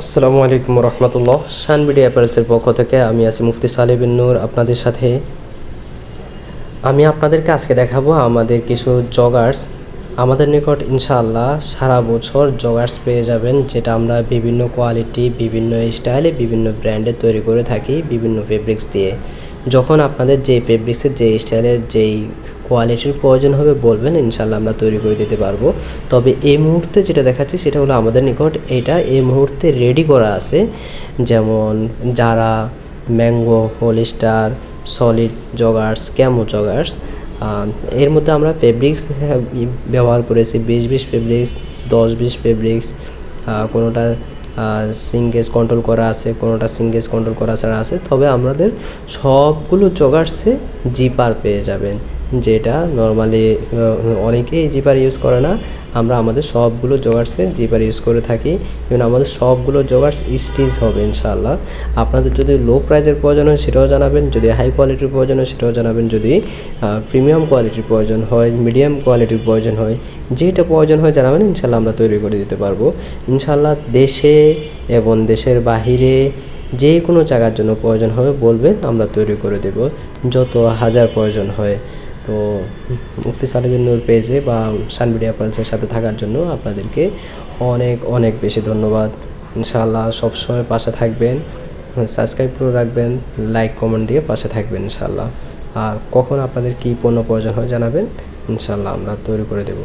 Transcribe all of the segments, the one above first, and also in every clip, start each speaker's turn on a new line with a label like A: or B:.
A: আসসালামু আলাইকুম রহমতুল্লাহ। শানবিডি অ্যাপারেলসের পক্ষ থেকে আমি আছি মুফতি সালেহ বিন নূর আপনাদের সাথে। আমি আপনাদেরকে আজকে দেখাবো আমাদের কিছু জগার্স। আমাদের নিকট ইনশাআল্লাহ সারা বছর জগার্স পেয়ে যাবেন, যেটা আমরা বিভিন্ন কোয়ালিটি, বিভিন্ন স্টাইলে, বিভিন্ন ব্র্যান্ডে তৈরি করে থাকি বিভিন্ন ফেব্রিক্স দিয়ে। যখন আপনাদের যেই ফেব্রিক্সের, যেই স্টাইলের, যেই কোয়ালিটির প্রয়োজন হবে বলবেন, ইনশাআল্লাহ আমরা তৈরি করে দিতে পারবো। তবে এই মুহূর্তে যেটা দেখাচ্ছি সেটা হলো আমাদের নিকট এটা এই মুহূর্তে রেডি করা আছে। যেমন যারা, mango, polyester, solid joggers, camo joggers. এর মধ্যে আমরা ফেব্রিক্স ব্যবহার করেছি 20-20 ফেব্রিক্স, 10-20 ফেব্রিক্স। কোনোটা সিঙ্গেজ কন্ট্রোল করা আছে, কোনোটা সিঙ্গেজ কন্ট্রোল করা ছাড়া আছে। তবে আমাদের সবগুলো জগার্সে জিপার পেয়ে যাবেন, যেটা নর্মালি অনেকেই জিপার ইউজ করে না। আমরা আমাদের সবগুলো জগার্সে জিপার ইউজ করে থাকি এবং আমাদের সবগুলো জগার্স স্টিচ হবে ইনশাআল্লাহ। আপনাদের যদি লো প্রাইজের প্রয়োজন হয় সেটাও জানাবেন, যদি হাই কোয়ালিটির প্রয়োজন হয় সেটাও জানাবেন, যদি প্রিমিয়াম কোয়ালিটির প্রয়োজন হয়, মিডিয়াম কোয়ালিটির প্রয়োজন হয়, যেটা প্রয়োজন হয় জানাবেন, ইনশাআল্লাহ আমরা তৈরি করে দিতে পারবো ইনশাআল্লাহ। দেশে এবং দেশের বাহিরে যে কোনো জায়গার জন্য প্রয়োজন হবে বলবেন, আমরা তৈরি করে দেব যত হাজার প্রয়োজন হয়। তো মুফতি সালেহ বিন নূর পেজে বা শানবিডি অ্যাপারেলসের সাথে থাকার জন্য আপনাদেরকে অনেক অনেক বেশি ধন্যবাদ। ইনশাআল্লাহ সবসময় পাশে থাকবেন, সাবস্ক্রাইব করে রাখবেন, লাইক কমেন্ট দিয়ে পাশে থাকবেন ইনশাআল্লাহ। আর কখন আপনাদের কী পণ্য প্রয়োজন হয় জানাবেন, ইনশাআল্লাহ আমরা তৈরি করে দেব।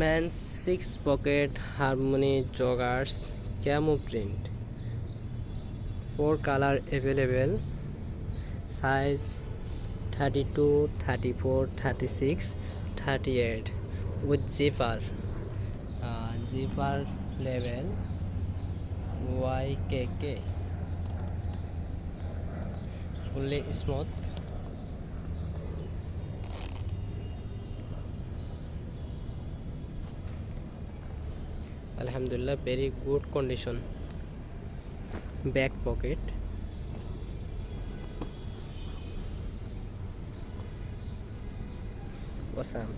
A: Man 6 pocket harmony joggers, camo print, 4 colour available, size 32, 34, 36, 38 with zipper level YKK, fully smooth, alhamdulillah, very good condition. Back pocket, awesome.